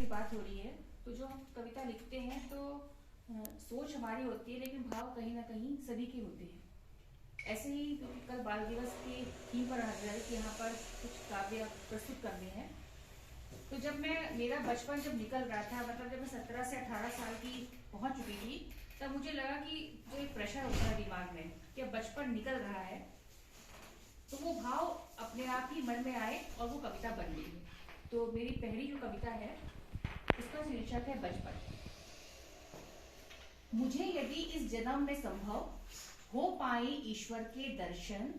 बात हो रही है, तो जो हम कविता लिखते हैं तो सोच हमारी होती है, लेकिन भाव कहीं ना कहीं सभी के होते हैं। ऐसे ही कल बाल दिवस की थीम पर है कि यहाँ पर कुछ काव्य प्रस्तुत करने हैं। तो जब मेरा बचपन जब निकल रहा था, मतलब जब मैं 17 से 18 साल की पहुँच चुकी थी, तब मुझे लगा कि जो एक प्रेशर होता है दिमाग में कि अब बचपन निकल रहा है, तो वो भाव अपने आप ही मन में आए और वो कविता बन गई है। तो मेरी पहली जो कविता है उसका शीर्षक है बचपन। मुझे यदि इस जन्म में संभव हो पाए ईश्वर के दर्शन,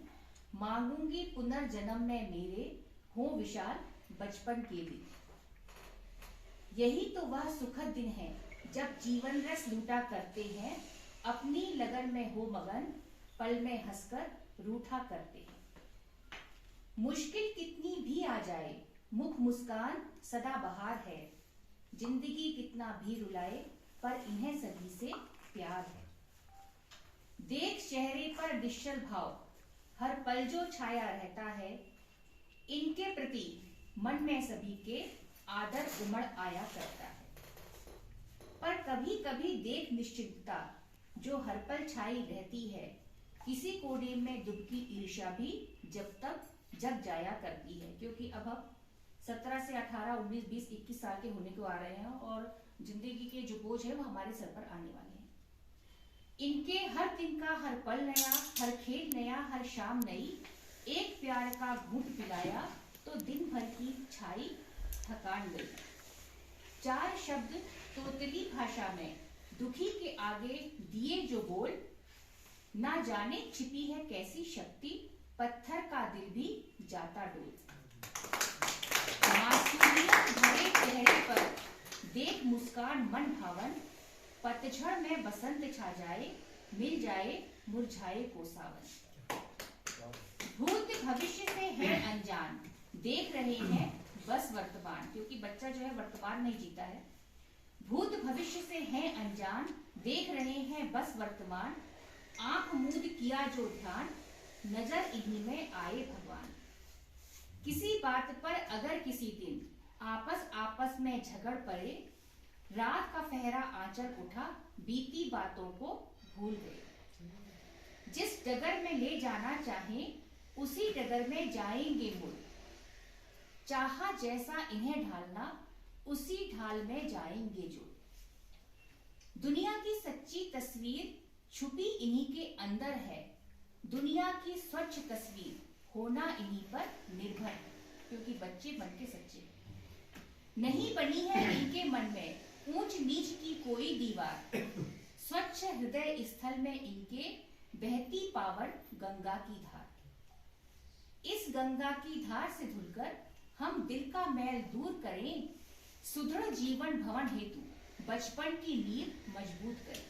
मांगूंगी पुनर्जन्म में मेरे हो विशाल बचपन के दिन। यही तो वह सुखद दिन है जब जीवन रस लूटा करते हैं, अपनी लगन में हो मगन, पल में हंसकर रूठा करते हैं। मुश्किल कितनी भी आ जाए, मुख मुस्कान सदा बहार है, जिंदगी कितना भी रुलाए, पर इन्हें सभी से प्यार है। देख चेहरे पर निश्चल भाव, हर पल जो छाया रहता है, इनके प्रति मन में सभी के आदर उमड़ आया करता है। पर कभी कभी देख निश्चिंतता जो हर पल छाई रहती है, किसी कोने में दुबकी ईर्ष्या भी जब तक जग जाया करती है। क्योंकि अब हम 17 से 18, 19, 20, 21 साल के होने को आ रहे हैं और जिंदगी के जो बोझ है वो हमारे सर पर आने वाले हैं। इनके हर दिन का हर पल नया, हर खेल नया, हर शाम नई, एक प्यार का घूंट पिलाया तो दिन भर की छाई थकान गई। चार शब्द तोतली भाषा में दुखी के आगे दिए जो बोल, ना जाने छिपी है कैसी शक्ति, पत्थर का दिल भी जाता डोल। मासूमियत भरे चेहरे पर देख मुस्कान मन भावन, पतझड़ में बसंत छा जाए, मिल जाए मुरझाए को सावन। भूत भविष्य से है अनजान, देख रहे हैं बस वर्तमान, क्योंकि बच्चा जो है वर्तमान नहीं जीता है। भूत भविष्य से है अनजान, देख रहे हैं बस वर्तमान, आंख मूंद किया जो ध्यान, नजर इन्हीं में आए भगवान। किसी बात पर अगर किसी दिन आपस में झगड़ पड़े, रात का पहरा आंचल उठा, बीती बातों को भूल गए। जिस डगर में ले जाना चाहे उसी डगर में जाएंगे मुड़, चाहा जैसा इन्हें ढालना उसी ढाल में जाएंगे जो। दुनिया की सच्ची तस्वीर छुपी इन्हीं के अंदर है, दुनिया की स्वच्छ तस्वीर होना इन्हीं पर निर्भर है। क्योंकि बच्चे मन के सच्चे नहीं बनी है इनके मन में ऊंच नीच की कोई दीवार, स्वच्छ हृदय स्थल में इनके बहती पावन गंगा की धार। इस गंगा की धार से धुलकर हम दिल का मैल दूर करें, सुदृढ़ जीवन भवन हेतु बचपन की नींव मजबूत करें।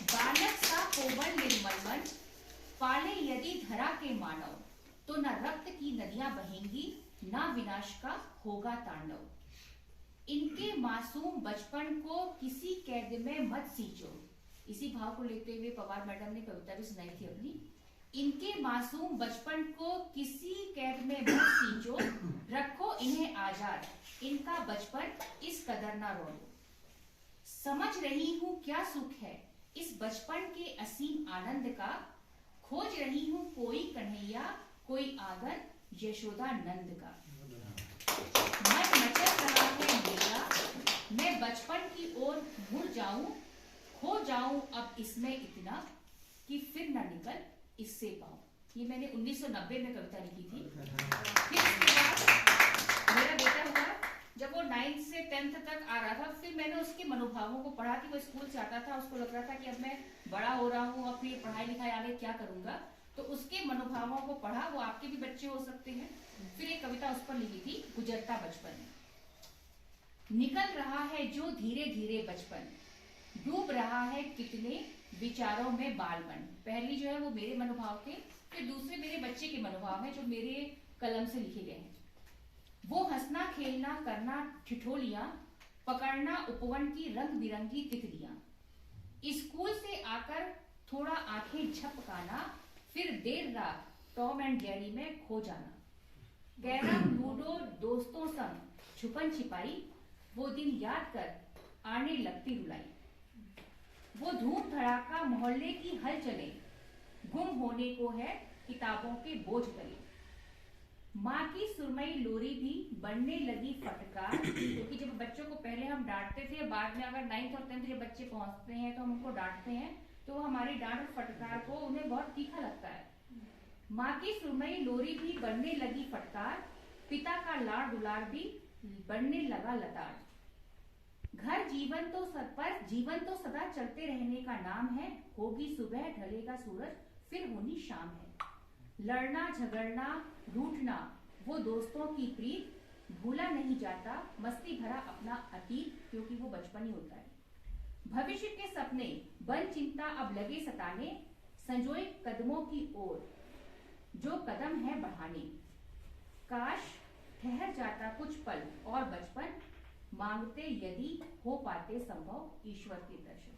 बालक सा कोमल निर्मल मन पाले यदि धरा के मानव, तो न रक्त की नदियां बहेंगी, ना विनाश का होगा तांडव। इनके मासूम बचपन को किसी कैद में मत सींचो। इसी भाव को लेते हुए पवार मैडम ने कविता भी सुनाई थी अपनी। इनके मासूम बचपन को किसी कैद में मत सींचो, रखो इन्हें आजाद, इनका बचपन इस कदर ना रोलो। समझ रही हूँ क्या सुख है इस बचपन के असीम आनंद का, खोज रही हूँ कोई कन्हैया कोई आंगन यशोदा नंद का। मन मचल रहा है मेरा, मैं बचपन की ओर मुड़ जाऊं, खो जाऊं अब इसमें इतना कि फिर न निकल इससे पाऊं। ये मैंने 1990 में कविता लिखी थी। फिर उसके बाद मेरा बेटा हुआ, जब वो 9th से 10th तक आ रहा था, फिर मैंने उसके मनोभावों को पढ़ा कि वो स्कूल से आता था, उसको लग रहा था कि अब मैं बड़ा हो रहा हूँ, अब फिर पढ़ाई लिखाई आगे क्या करूंगा, तो उसके मनोभावों को पढ़ा। वो आपके भी बच्चे हो सकते हैं। फिर एक कविता उस पर लिखी थी, गुजरता बचपन। निकल रहा है जो धीरे धीरे बचपन, डूब रहा है कितने विचारों में बालपन। पहली जो है वो मेरे मनोभाव थे, फिर दूसरे मेरे बच्चे के मनोभाव हैं जो मेरे कलम से लिखे गए हैं। वो हंसना खेलना करना ठिठोलियां, पकड़ना उपवन की रंग बिरंगी तितलियां, स्कूल से आकर थोड़ा आंखें झपकाना, फिर देर रात टॉम एंड जेरी में खो जाना। कैरम लूडो दोस्तों संग छुपन छिपाई, वो दिन याद कर आने लगती रुलाई। वो धूम धड़ाका मोहल्ले की हलचले, गुम होने को है किताबों के बोझ तले। माँ की सुरमई लोरी भी बनने लगी फटकार, क्योंकि जब बच्चों को पहले हम डांटते थे, बाद में अगर 9th और 10th जब बच्चे पहुंचते हैं तो हम उनको डांटते हैं, तो हमारी डांट और फटकार को उन्हें बहुत तीखा लगता है। माँ की सुरमई लोरी भी बनने लगी फटकार, पिता का लाड़ दुलार भी बनने लगा लताड़। घर जीवन तो सदा चलते रहने का नाम है, होगी सुबह ढलेगा सूरज फिर होनी शाम है। लड़ना झगड़ना रूठना वो दोस्तों की प्रीत, भूला नहीं जाता मस्ती भरा अपना अतीत, क्योंकि वो बचपन ही होता है। भविष्य के सपने बन चिंता अब लगे सताने, संजोए कदमों की ओर जो कदम है बढ़ाने। काश ठहर जाता कुछ पल और बचपन, मांगते यदि हो पाते संभव ईश्वर के दर्शन।